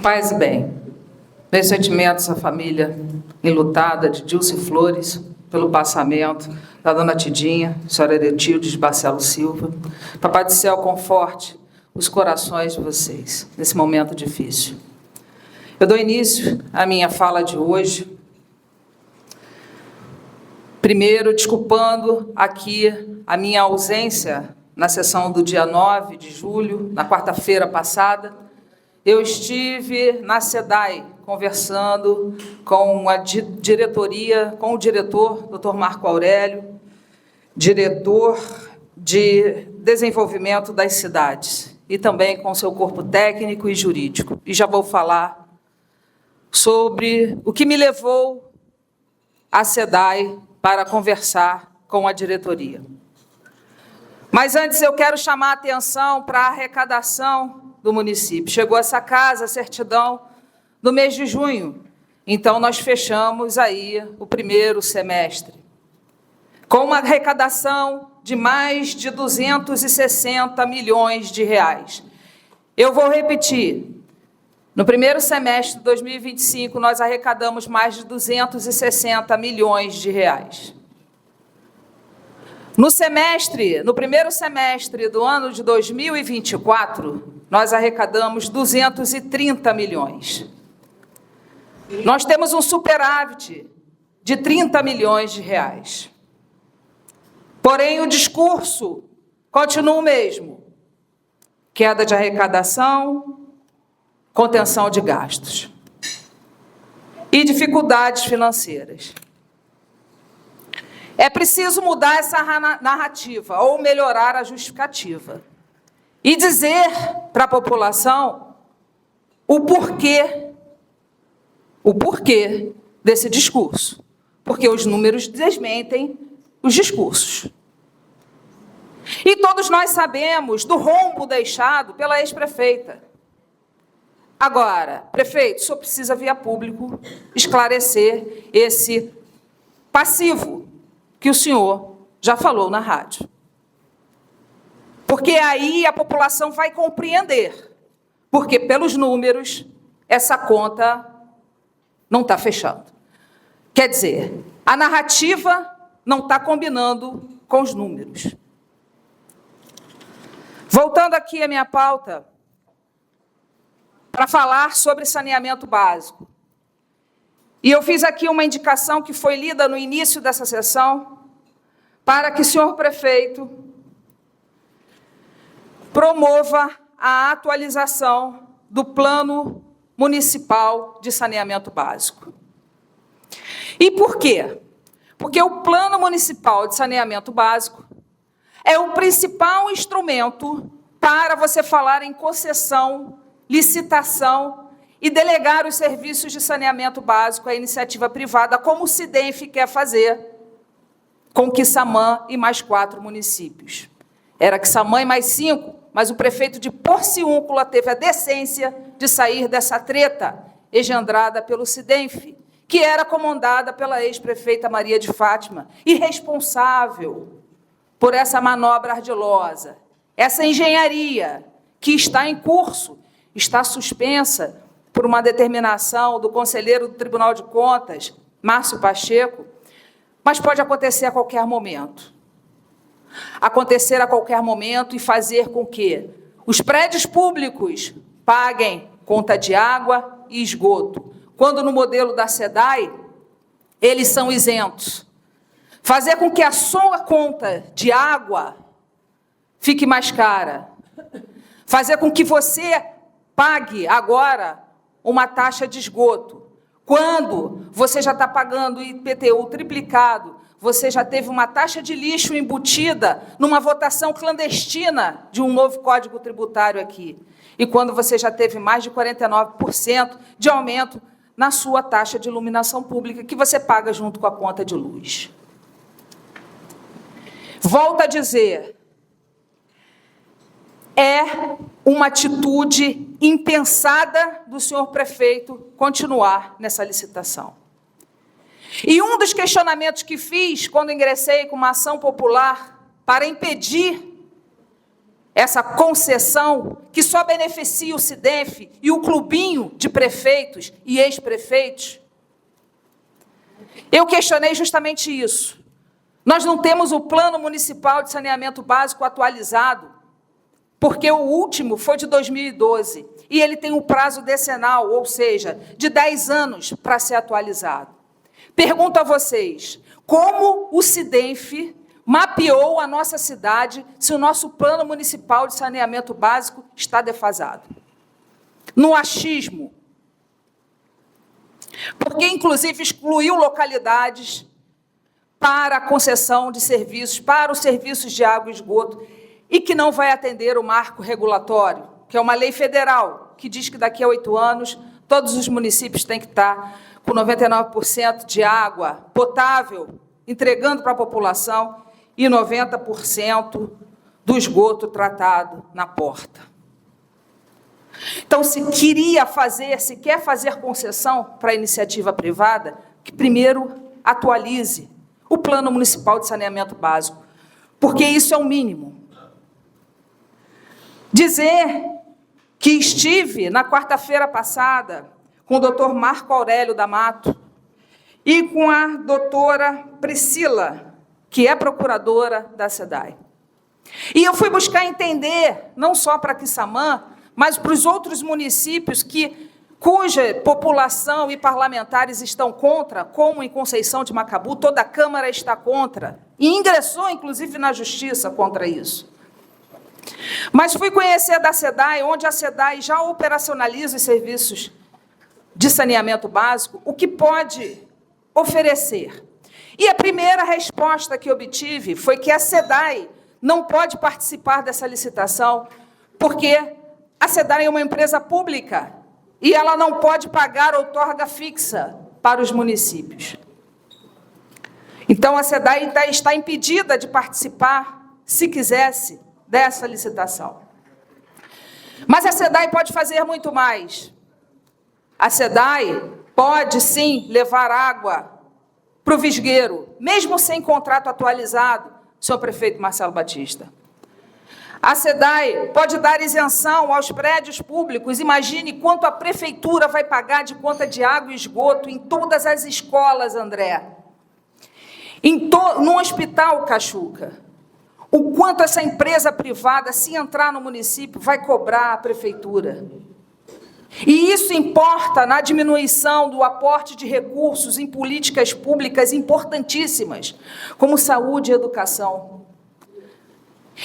Paz e bem. Meus sentimentos à família enlutada de Dilce Flores pelo passamento da dona Tidinha, senhora Eretilde de Barcelo Silva. Papai do céu, conforte os corações de vocês nesse momento difícil. Eu dou início à minha fala de hoje, primeiro desculpando aqui a minha ausência na sessão do dia 9 de julho, na quarta-feira passada. Eu estive na SEDAI conversando com a diretoria, com o diretor, Dr. Marco Aurélio, diretor de desenvolvimento das cidades, e também com seu corpo técnico e jurídico. E já vou falar sobre o que me levou à SEDAI para conversar com a diretoria. Mas antes eu quero chamar a atenção para a arrecadação do município. Chegou essa casa, a certidão, no mês de junho. Então, nós fechamos aí o primeiro semestre, com uma arrecadação de mais de 260 milhões de reais. Eu vou repetir. No primeiro semestre de 2025, nós arrecadamos mais de 260 milhões de reais. No primeiro semestre do ano de 2024, nós arrecadamos 230 milhões. Nós temos um superávit de 30 milhões de reais. Porém, o discurso continua o mesmo. Queda de arrecadação, contenção de gastos e dificuldades financeiras. É preciso mudar essa narrativa ou melhorar a justificativa e dizer para a população o porquê desse discurso, porque os números desmentem os discursos. E todos nós sabemos do rombo deixado pela ex-prefeita. Agora, prefeito, o senhor precisa, via público, esclarecer esse passivo que o senhor já falou na rádio. Porque aí a população vai compreender, porque pelos números, essa conta não está fechando. Quer dizer, a narrativa não está combinando com os números. Voltando aqui à minha pauta, para falar sobre saneamento básico. E eu fiz aqui uma indicação que foi lida no início dessa sessão, para que o senhor prefeito promova a atualização do Plano Municipal de Saneamento Básico. E por quê? Porque o Plano Municipal de Saneamento Básico é o principal instrumento para você falar em concessão, licitação e delegar os serviços de saneamento básico à iniciativa privada, como o SIDENF quer fazer com Quissamã e mais 4 municípios. Era Quissamã e mais 5, mas o prefeito de Porciúncula teve a decência de sair dessa treta engendrada pelo SIDENF, que era comandada pela ex-prefeita Maria de Fátima, e responsável por essa manobra ardilosa, essa engenharia que está em curso, está suspensa por uma determinação do conselheiro do Tribunal de Contas, Márcio Pacheco, mas pode acontecer a qualquer momento. Acontecer a qualquer momento e fazer com que os prédios públicos paguem conta de água e esgoto, quando no modelo da SEDAI, eles são isentos. Fazer com que a sua conta de água fique mais cara. Fazer com que você pague agora uma taxa de esgoto. Quando você já está pagando o IPTU triplicado, você já teve uma taxa de lixo embutida numa votação clandestina de um novo Código Tributário aqui. E quando você já teve mais de 49% de aumento na sua taxa de iluminação pública, que você paga junto com a conta de luz. Volto a dizer, é uma atitude impensada do senhor prefeito continuar nessa licitação. E um dos questionamentos que fiz quando ingressei com uma ação popular para impedir essa concessão que só beneficia o SIDENF e o clubinho de prefeitos e ex-prefeitos, eu questionei justamente isso. Nós não temos o Plano Municipal de Saneamento Básico atualizado, porque o último foi de 2012, e ele tem um prazo decenal, ou seja, de 10 anos para ser atualizado. Pergunto a vocês, como o SIDENF mapeou a nossa cidade se o nosso Plano Municipal de Saneamento Básico está defasado? No achismo, porque, inclusive, excluiu localidades para a concessão de serviços, para os serviços de água e esgoto, e que não vai atender o marco regulatório, que é uma lei federal, que diz que daqui a 8 anos todos os municípios têm que estar com 99% de água potável, entregando para a população, e 90% do esgoto tratado na porta. Então, se quer fazer concessão para a iniciativa privada, que primeiro atualize o Plano Municipal de Saneamento Básico, porque isso é o mínimo. Dizer que estive na quarta-feira passada com o doutor Marco Aurélio da Mato e com a doutora Priscila, que é procuradora da SEDAI. E eu fui buscar entender, não só para Quissamã, mas para os outros municípios cuja população e parlamentares estão contra, como em Conceição de Macabu, toda a Câmara está contra, e ingressou, inclusive, na Justiça contra isso. Mas fui conhecer da SEDAI, onde a SEDAI já operacionaliza os serviços de saneamento básico, o que pode oferecer. E a primeira resposta que obtive foi que a SEDAI não pode participar dessa licitação, porque a SEDAI é uma empresa pública e ela não pode pagar outorga fixa para os municípios. Então, a SEDAI está impedida de participar, se quisesse, dessa licitação. Mas a SEDAI pode fazer muito mais. A SEDAI pode, sim, levar água para o Visgueiro, mesmo sem contrato atualizado, senhor prefeito Marcelo Batista. A SEDAI pode dar isenção aos prédios públicos. Imagine quanto a prefeitura vai pagar de conta de água e esgoto em todas as escolas, André. No Hospital Cachuca. O quanto essa empresa privada, se entrar no município, vai cobrar a prefeitura. E isso importa na diminuição do aporte de recursos em políticas públicas importantíssimas, como saúde e educação.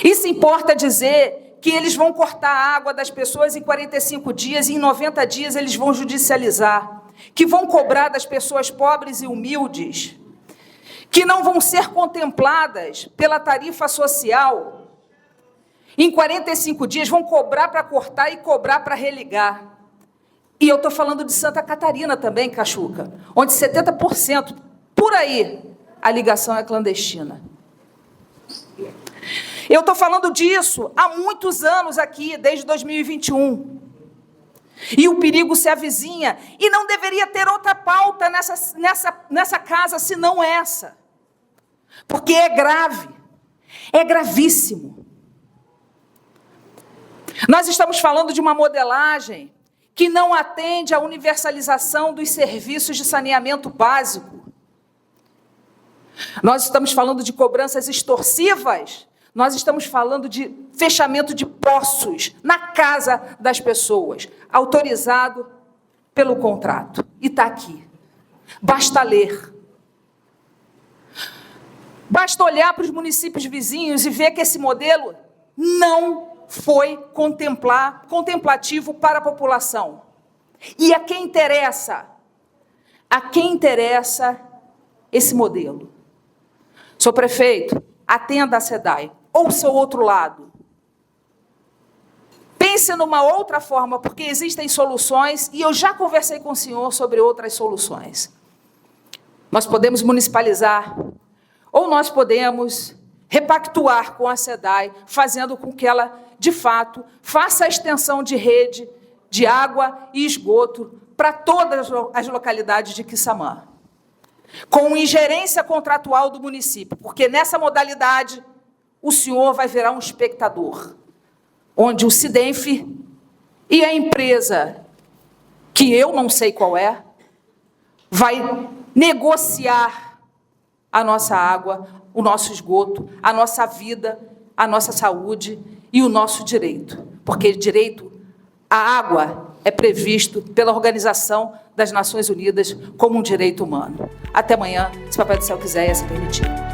Isso importa dizer que eles vão cortar a água das pessoas em 45 dias e em 90 dias eles vão judicializar, que vão cobrar das pessoas pobres e humildes, que não vão ser contempladas pela tarifa social. Em 45 dias vão cobrar para cortar e cobrar para religar. E eu estou falando de Santa Catarina também, Cachuca, onde 70%, por aí, a ligação é clandestina. Eu estou falando disso há muitos anos aqui, desde 2021. E o perigo se avizinha. E não deveria ter outra pauta nessa casa, senão essa. Porque é grave. É gravíssimo. Nós estamos falando de uma modelagem que não atende à universalização dos serviços de saneamento básico. Nós estamos falando de cobranças extorsivas. Nós estamos falando de fechamento de poços na casa das pessoas, autorizado pelo contrato. E está aqui. Basta ler. Basta olhar para os municípios vizinhos e ver que esse modelo não foi contemplativo para a população. E a quem interessa? A quem interessa esse modelo? Senhor prefeito, atenda a SEDAI. Ouça o outro lado. Pense numa outra forma, porque existem soluções, e eu já conversei com o senhor sobre outras soluções. Nós podemos municipalizar, ou nós podemos repactuar com a SEDAI, fazendo com que ela, de fato, faça a extensão de rede de água e esgoto para todas as localidades de Quissamã, com ingerência contratual do município, porque nessa modalidade o senhor vai virar um espectador, onde o SIDENF e a empresa que eu não sei qual é, vai negociar a nossa água, o nosso esgoto, a nossa vida, a nossa saúde e o nosso direito. Porque direito à água é previsto pela Organização das Nações Unidas como um direito humano. Até amanhã, se o Papai do Céu quiser e assim permitir.